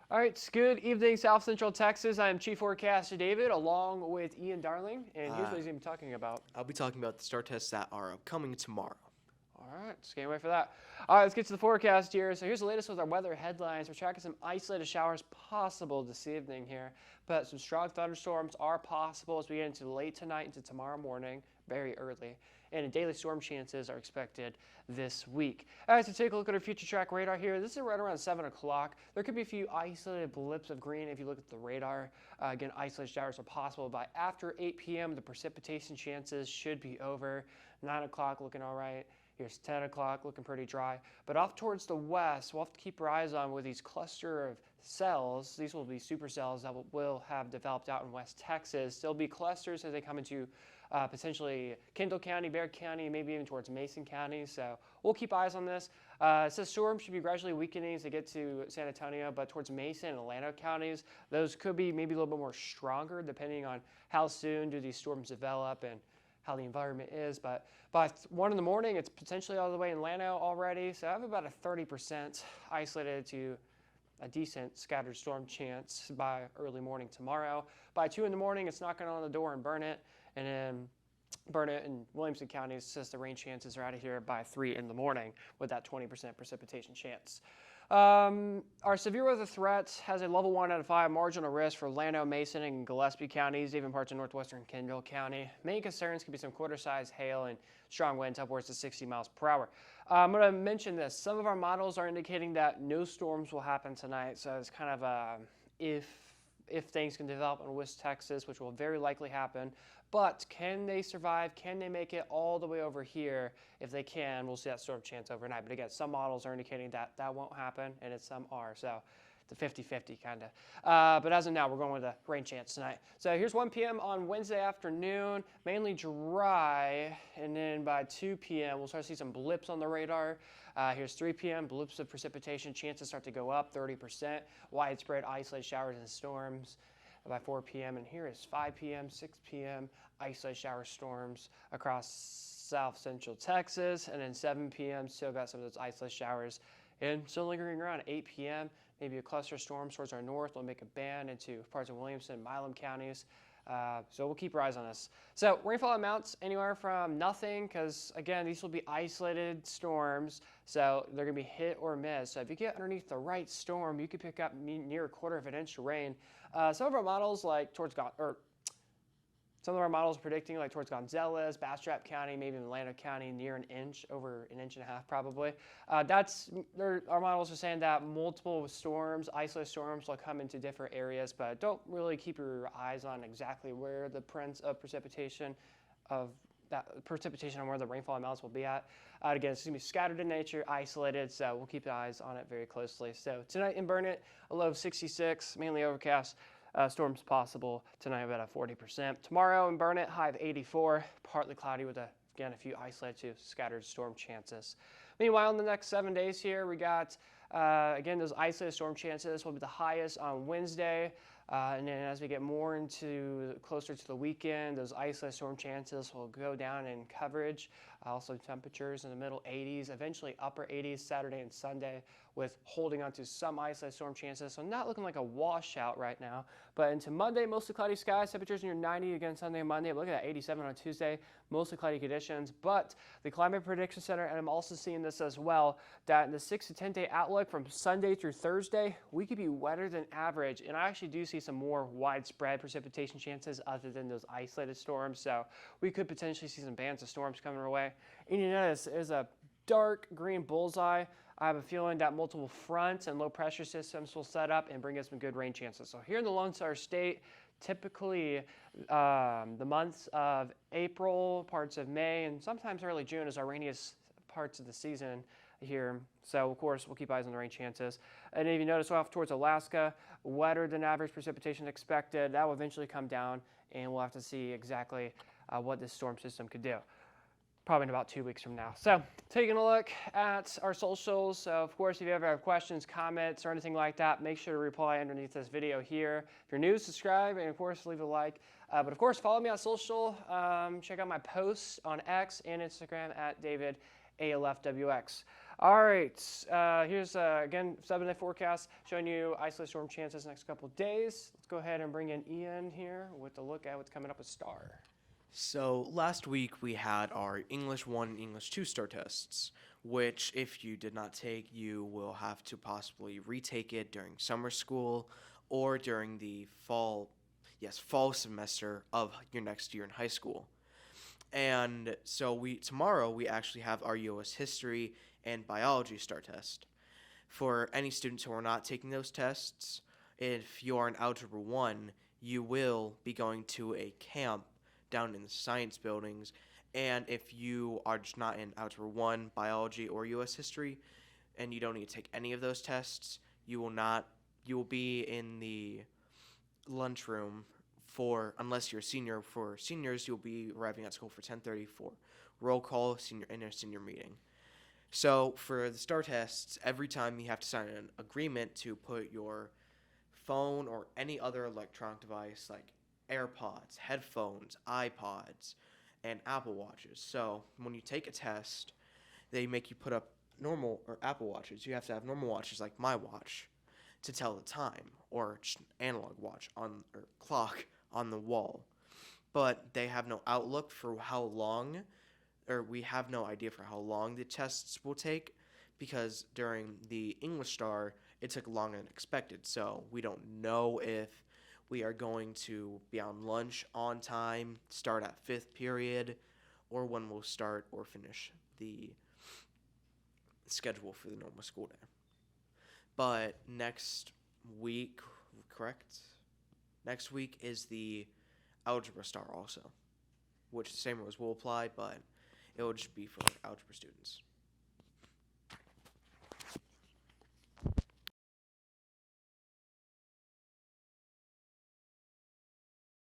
All right, good evening, South Central Texas. I'm Chief Forecaster David, along with Ian Darling, and here's what he's going to be talking about. I'll be talking about the STAR tests that are upcoming tomorrow. All right, just can't wait for that. All right, let's get to the forecast here. So here's the latest with our weather headlines. We're tracking some isolated showers possible this evening here, but some strong thunderstorms are possible as we get into late tonight into tomorrow morning, very early. And daily storm chances are expected this week. All right, so take a look at our future track radar here. This is right around 7 o'clock. There could be a few isolated blips of green if you look at the radar. Again, isolated showers are possible by after 8 p.m. The precipitation chances should be over. 9 o'clock looking all right. Here's 10 o'clock, looking pretty dry. But off towards the west, we'll have to keep our eyes on with these cluster of cells. These will be supercells that will have developed out in West Texas. There'll be clusters as they come into potentially Kendall County, Bexar County, maybe even towards Mason County. So we'll keep eyes on this. It says storms should be gradually weakening as they get to San Antonio, but towards Mason and Atlanta counties, those could be maybe a little bit more stronger depending on how soon do these storms develop and how the environment is. But by 1 in the morning, it's potentially all the way in Llano already. So I have about a 30% isolated to a decent scattered storm chance by early morning tomorrow. By 2 in the morning, it's knocking on the door in Burnett. And then Burnett and Williamson counties says the rain chances are out of here by 3 in the morning with that 20% precipitation chance. Our severe weather threat has a level 1 out of 5 marginal risk for Llano, Mason, and Gillespie counties, even parts of northwestern Kendall County. Main concerns could be some quarter-size hail and strong winds upwards to 60 miles per hour. I'm going to mention this. Some of our models are indicating that no storms will happen tonight, so it's kind of a if things can develop in West Texas, which will very likely happen. But can they survive? Can they make it all the way over here? If they can, we'll see that storm chance overnight. But again, some models are indicating that that won't happen, and some are. So it's a 50-50 kind of. But as of now, we're going with a rain chance tonight. So here's 1 p.m. on Wednesday afternoon, mainly dry. And then by 2 p.m., we'll start to see some blips on the radar. Here's 3 p.m., blips of precipitation. Chances start to go up 30%. Widespread isolated showers and storms by 4 p.m. And here is 5 p.m., 6 p.m., isolated shower storms across south central Texas. And then 7 p.m., still got some of those isolated showers. And still lingering around 8 p.m., maybe a cluster of storms towards our north will make a band into parts of Williamson and Milam counties. So we'll keep our eyes on this. So rainfall amounts anywhere from nothing, because again, these will be isolated storms, so they're going to be hit or miss. So if you get underneath the right storm, you could pick up near a quarter of an inch of rain. Some of our models, like some of our models predicting like towards Gonzales, Bastrop County, maybe Atlanta County, near an inch, over an inch and a half probably. Our models are saying that multiple storms, isolated storms, will come into different areas, but don't really keep your eyes on exactly where the prints of precipitation and where the rainfall amounts will be at. Again, it's going to be scattered in nature, isolated, so we'll keep eyes on it very closely. So tonight in Burnett, a low of 66, mainly overcast. Storms possible tonight about a 40%. Tomorrow in Burnett, high of 84, partly cloudy with again a few isolated to scattered storm chances. Meanwhile, in the next 7 days here, we got again those isolated storm chances will be the highest on Wednesday. And then as we get more into closer to the weekend, those isolated storm chances will go down in coverage. Also temperatures in the middle 80s, eventually upper 80s Saturday and Sunday, with holding on to some isolated storm chances. So not looking like a washout right now. But into Monday, mostly cloudy skies, temperatures near 90 again Sunday and Monday. I'm looking at 87 on Tuesday, mostly cloudy conditions. But the Climate Prediction Center, and I'm also seeing this as well, that in the 6 to 10 day outlook from Sunday through Thursday, we could be wetter than average. And I actually do see some more widespread precipitation chances other than those isolated storms. So we could potentially see some bands of storms coming our way. And you notice is a dark green bullseye. I have a feeling that multiple fronts and low pressure systems will set up and bring us some good rain chances. So here in the Lone Star State, typically the months of April, parts of May, and sometimes early June is our rainiest parts of the season here. So of course we'll keep eyes on the rain chances. And if you notice off towards Alaska, wetter than average precipitation expected. That will eventually come down, and we'll have to see exactly what this storm system could do. Probably in about 2 weeks from now. So taking a look at our socials. So of course, if you ever have questions, comments, or anything like that, make sure to reply underneath this video here. If you're new, subscribe, and of course, leave a like. But of course, follow me on social. Check out my posts on X and Instagram at DavidALFWX. All right, here's again 7-day forecast showing you isolated storm chances next couple days. Let's go ahead and bring in Ian here with a look at what's coming up with Star. So last week we had our English 1 and English 2 STAR tests, which if you did not take, you will have to possibly retake it during summer school or during the fall semester of your next year in high school. And so tomorrow we actually have our US history and biology STAR test. For any students who are not taking those tests, if you are in Algebra 1, you will be going to a camp down in the science buildings. And if you are just not in Algebra 1, biology, or US history, and you don't need to take any of those tests, you will be in the lunchroom unless you're a senior. For seniors, you'll be arriving at school for 10:30 for roll call, senior meeting. So for the STAR tests, every time you have to sign an agreement to put your phone or any other electronic device like AirPods, headphones, iPods, and Apple Watches. So when you take a test, they make you put up normal or Apple Watches. You have to have normal watches like my watch to tell the time, or just an analog watch or clock on the wall. But they have no outlook for how long, or we have no idea for how long the tests will take, because during the English STAR, it took longer than expected. So we don't know if we are going to be on lunch on time, start at 5th period, or when we'll start or finish the schedule for the normal school day. But next week, correct? Next week is the Algebra STAR also, which the same rules will apply, but it will just be for algebra students.